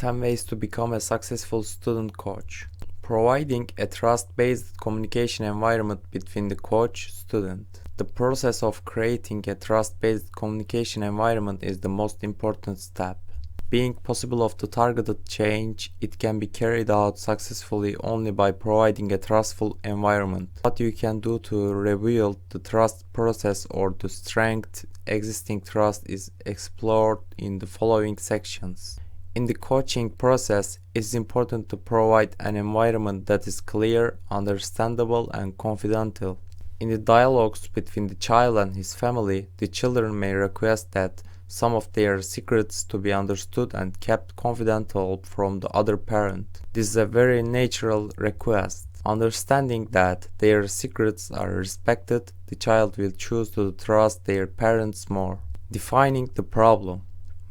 10 ways to become a successful student coach. Providing a trust-based communication environment between the coach-student. The process of creating a trust-based communication environment is the most important step. Being possible of the targeted change, it can be carried out successfully only by providing a trustful environment. What you can do to reveal the trust process or to strengthen existing trust is explored in the following sections. In the coaching process, it is important to provide an environment that is clear, understandable, and confidential. In the dialogues between the child and his family, the children may request that some of their secrets to be understood and kept confidential from the other parent. This is a very natural request. Understanding that their secrets are respected, the child will choose to trust their parents more. Defining the problem.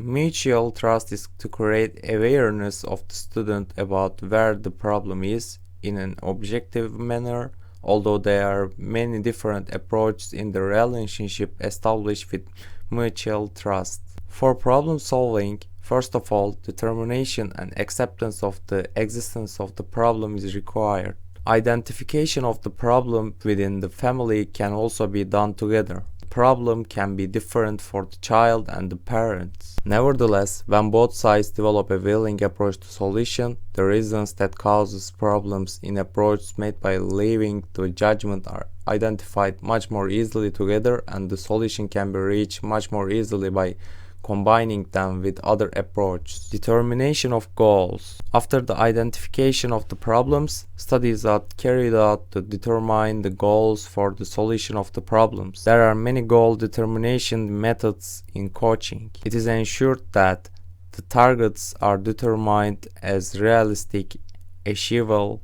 Mutual trust is to create awareness of the student about where the problem is in an objective manner, although there are many different approaches in the relationship established with mutual trust. For problem solving, first of all, determination and acceptance of the existence of the problem is required. Identification of the problem within the family can also be done together. Problem can be different for the child and the parents. Nevertheless, when both sides develop a willing approach to solution, the reasons that causes problems in approaches made by leaving the judgment are identified much more easily together, and the solution can be reached much more easily by combining them with other approaches. Determination of goals. After the identification of the problems, studies are carried out to determine the goals for the solution of the problems. There are many goal determination methods in coaching. It is ensured that the targets are determined as realistic, achievable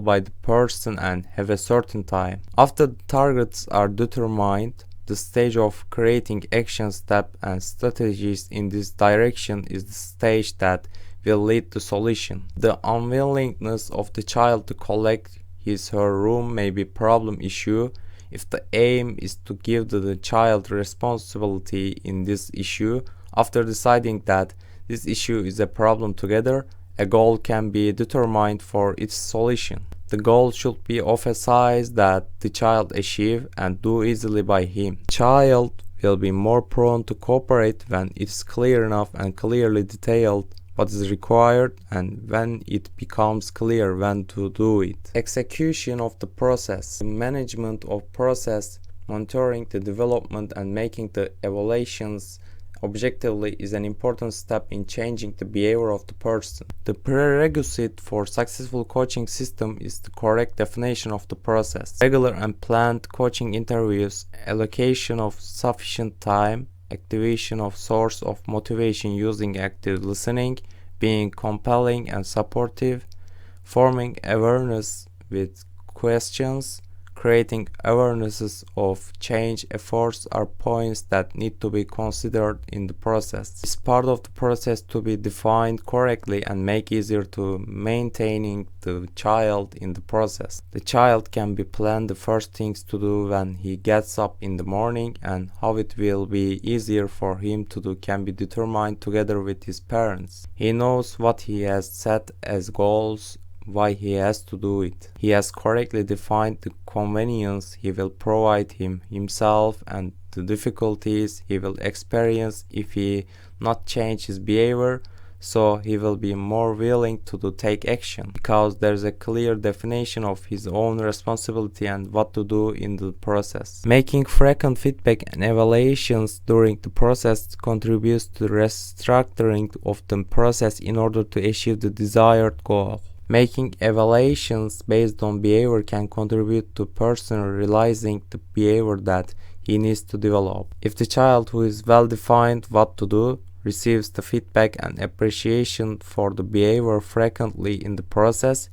by the person and have a certain time. After the targets are determined, the stage of creating action steps and strategies in this direction is the stage that will lead to solution. The unwillingness of the child to collect his/her room may be a problem issue. If the aim is to give the child responsibility in this issue, after deciding that this issue is a problem together, a goal can be determined for its solution. The goal should be of a size that the child achieve and do easily by him. Child will be more prone to cooperate when it is clear enough and clearly detailed what is required and when it becomes clear when to do it. Execution of the process. The management of process, monitoring the development and making the evaluations objectively is an important step in changing the behavior of the person. The prerequisite for successful coaching system is the correct definition of the process. Regular and planned coaching interviews, allocation of sufficient time, activation of source of motivation using active listening, being compelling and supportive, forming awareness with questions, creating awarenesses of change efforts are points that need to be considered in the process. It's part of the process to be defined correctly and make easier to maintaining the child in the process. The child can be planned the first things to do when he gets up in the morning, and how it will be easier for him to do can be determined together with his parents. He knows what he has set as goals, why he has to do it. He has correctly defined the convenience he will provide himself and the difficulties he will experience if he not change his behavior, so he will be more willing to take action because there is a clear definition of his own responsibility and what to do in the process. Making frequent feedback and evaluations during the process contributes to the restructuring of the process in order to achieve the desired goal. Making evaluations based on behavior can contribute to person realizing the behavior that he needs to develop. If the child who is well defined what to do receives the feedback and appreciation for the behavior frequently in the process,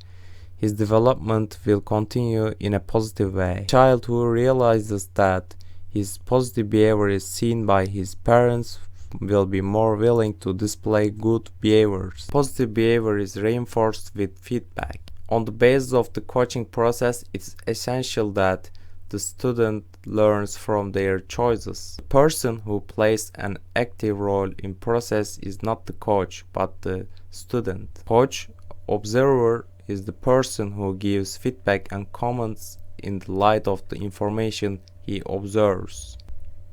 his development will continue in a positive way. A child who realizes that his positive behavior is seen by his parents will be more willing to display good behaviors. Positive behavior is reinforced with feedback. On the basis of the coaching process, it's essential that the student learns from their choices. The person who plays an active role in process is not the coach, but the student. Coach, observer, is the person who gives feedback and comments in the light of the information he observes.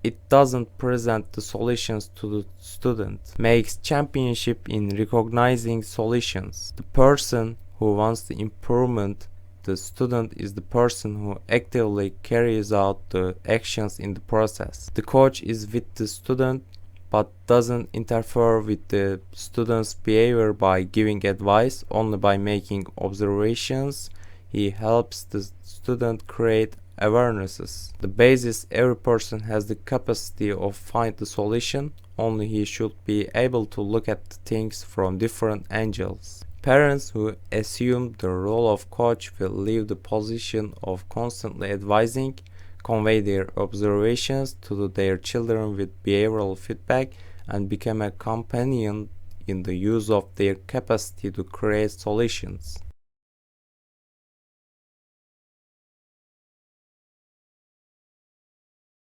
It doesn't present the solutions to the student. Makes championship in recognizing solutions. The person who wants the improvement, the student, is the person who actively carries out the actions in the process. The coach is with the student but doesn't interfere with the student's behavior by giving advice, only by making observations. He helps the student create awarenesses. The basis: every person has the capacity of find the solution, only he should be able to look at things from different angles. Parents who assume the role of coach will leave the position of constantly advising, convey their observations to their children with behavioral feedback, and become a companion in the use of their capacity to create solutions.